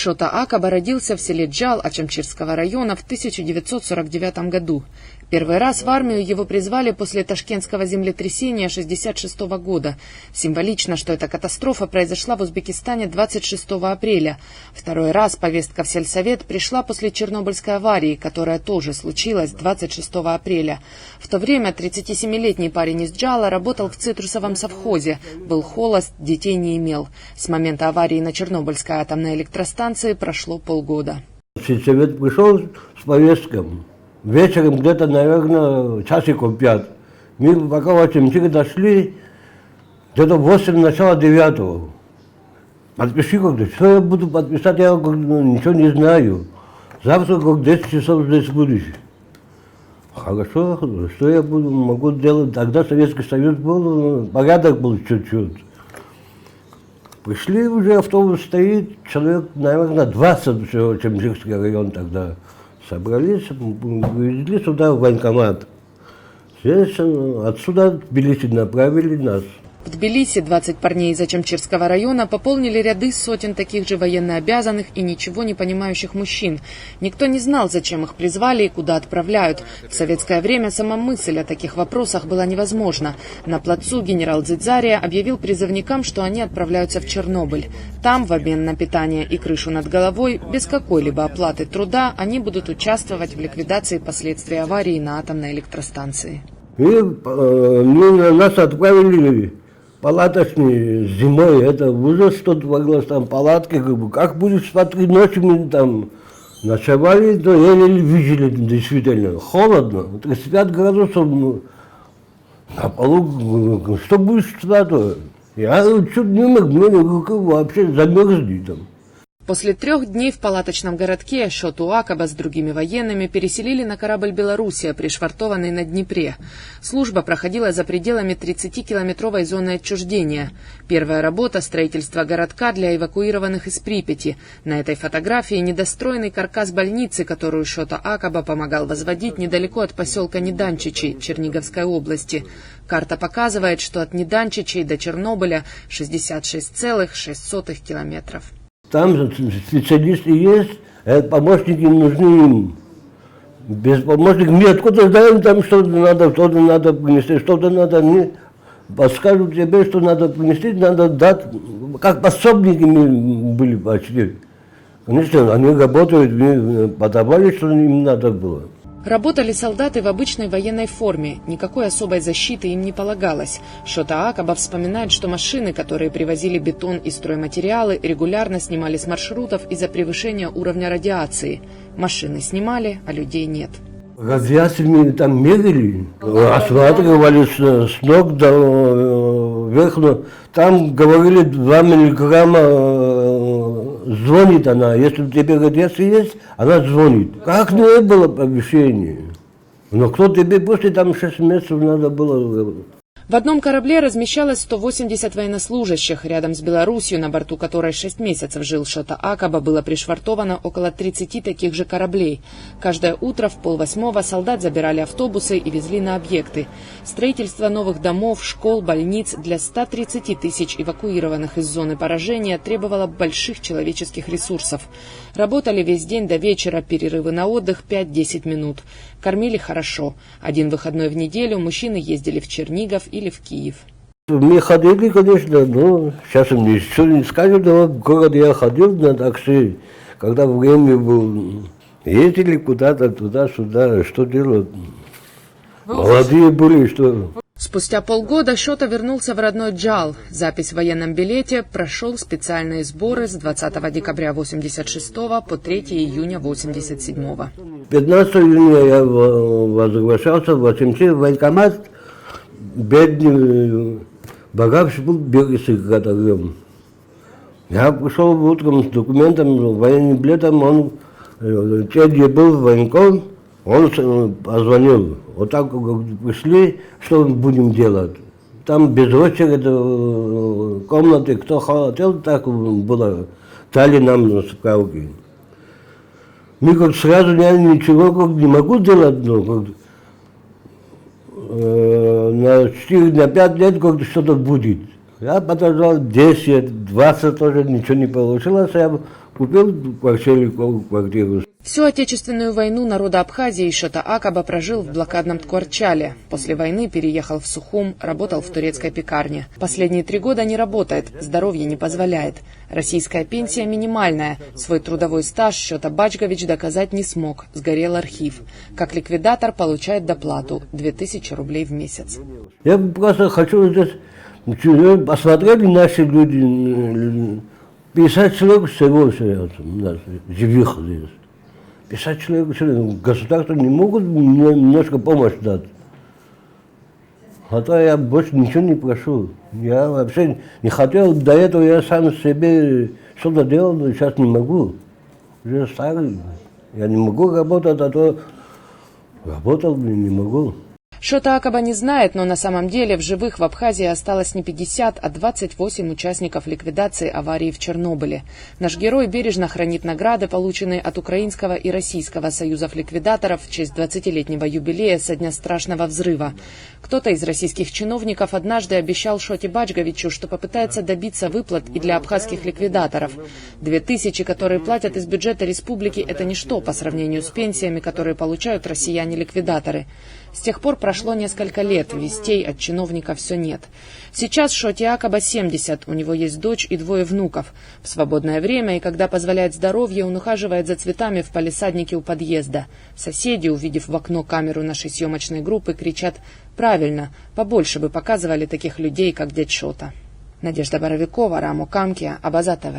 Шота Акаба родился в селе Джал Ачамчирского района в 1949 году. Первый раз в армию его призвали после ташкентского землетрясения 1966 года. Символично, что эта катастрофа произошла в Узбекистане 26 апреля. Второй раз повестка в сельсовет пришла после Чернобыльской аварии, которая тоже случилась 26 апреля. В то время 37-летний парень из Джала работал в цитрусовом совхозе, был холост, детей не имел. С момента аварии на Чернобыльской атомной электростанции прошло полгода. Сельсовет пришел с повесткой. Вечером где-то, наверное, часиков 5. Мы пока в Ачамчир дошли, где-то 8, начало 9. Подпиши как-то. Что я буду подписать, я ничего не знаю. Завтра как 10 часов здесь будешь. Хорошо, что я могу делать? Тогда Советский Союз был, порядок был чуть-чуть. Пришли, уже автобус стоит, человек, наверное, 20 всего, Ачамчирский район тогда. Собрались, привезли сюда в военкомат. Здесь отсюда в Тбилиси направили нас. В Тбилиси 20 парней из Ачамчирского района пополнили ряды сотен таких же военнообязанных и ничего не понимающих мужчин. Никто не знал, зачем их призвали и куда отправляют. В советское время сама мысль о таких вопросах была невозможна. На плацу генерал Дзидзария объявил призывникам, что они отправляются в Чернобыль. Там, в обмен на питание и крышу над головой, без какой-либо оплаты труда, они будут участвовать в ликвидации последствий аварии на атомной электростанции. И нас отправили палаточные зимой, это ужас, что творилось там, палатки, как будет спать, ночью мы там ночевали, то еле видели, действительно, холодно, 35 градусов на полу, что будет спать, я чуть не мог, мне руки вообще замерзли там. После 3 дней в палаточном городке Шоту Акаба с другими военными переселили на корабль «Белоруссия», пришвартованный на Днепре. Служба проходила за пределами 30-километровой зоны отчуждения. Первая работа – строительство городка для эвакуированных из Припяти. На этой фотографии недостроенный каркас больницы, которую Шота Акаба помогал возводить недалеко от поселка Неданчичи Черниговской области. Карта показывает, что от Неданчичей до Чернобыля 66,6 километров. Там специалисты есть, помощники нужны им. Без помощников мы откуда знаем, там что-то надо принести, что-то надо, не подскажут тебе, что надо принести, надо дать, как пособники мы были почти. Конечно, они работают, мы подавали, что им надо было. Работали солдаты в обычной военной форме, никакой особой защиты им не полагалось. Шота Акаба вспоминает, что машины, которые привозили бетон и стройматериалы, регулярно снимали с маршрутов из-за превышения уровня радиации. Машины снимали, а людей нет. Радиацию мы там мерили, осматривали с ног до верху. Там говорили 2 миллиграмма звонит она. Если у тебя радиация есть, она звонит. Как не было повышения. Но кто тебе после там 6 месяцев надо было. В одном корабле размещалось 180 военнослужащих. Рядом с Белоруссией, на борту которой 6 месяцев жил Шота Акаба, было пришвартовано около 30 таких же кораблей. Каждое утро в 7:30 солдат забирали автобусы и везли на объекты. Строительство новых домов, школ, больниц для 130 тысяч эвакуированных из зоны поражения требовало больших человеческих ресурсов. Работали весь день до вечера, перерывы на отдых 5-10 минут. Кормили хорошо. Один выходной в неделю мужчины ездили в Чернигов или в Киев. Мы ходили, конечно, но сейчас мне еще не скажут, но в город я ходил на такси, когда время было. Ездили куда-то, туда-сюда, что делать? Молодые были, что... Спустя полгода Шота вернулся в родной Джал. Запись в военном билете, прошел специальные сборы с 20 декабря 1986 по 3 июня 1987. 15 июня я возвращался в Ачамчир, в военкомат. Бедный, богатый был бегущий готовым. Я пришел утром с документом, военным билетом, он, где был военком, он позвонил. Вот так пришли, что мы будем делать. Там без очереди комнаты, кто хотел, так было. Дали нам справки. Мы как сразу я ничего как не могу делать, но как, на 4-5 лет как что-то будет. Я подождал 10, 20 тоже ничего не получилось. Я купил в квартиру. Всю Отечественную войну народа Абхазии Шота Акаба прожил в блокадном Ткварчале. После войны переехал в Сухум, работал в турецкой пекарне. Последние 3 года не работает, здоровье не позволяет. Российская пенсия минимальная. Свой трудовой стаж Шота Бачгович доказать не смог, сгорел архив. Как ликвидатор получает доплату – 2000 рублей в месяц. Я просто хочу здесь, посмотрели наши люди, 50 человек всего живых здесь. 50 человек, государство не могут немножко помощь дать. А то я больше ничего не прошу. Я вообще не хотел, до этого я сам себе что-то делал, но сейчас не могу. Уже старый. Я не могу работать, а то работал не могу. Шота Акаба не знает, но на самом деле в живых в Абхазии осталось не 50, а 28 участников ликвидации аварии в Чернобыле. Наш герой бережно хранит награды, полученные от Украинского и Российского союзов ликвидаторов в честь 20-летнего юбилея со дня страшного взрыва. Кто-то из российских чиновников однажды обещал Шоте Бачговичу, что попытается добиться выплат и для абхазских ликвидаторов. 2000, которые платят из бюджета республики, это ничто по сравнению с пенсиями, которые получают россияне-ликвидаторы. С тех пор прошло несколько лет, вестей от чиновника все нет. Сейчас Шоте Акаба 70, у него есть дочь и 2 внуков. В свободное время и когда позволяет здоровье, он ухаживает за цветами в палисаднике у подъезда. Соседи, увидев в окно камеру нашей съемочной группы, кричат: «Правильно, побольше бы показывали таких людей, как дядь Шота». Надежда Боровикова, Рамо Камкия, Абаза ТВ.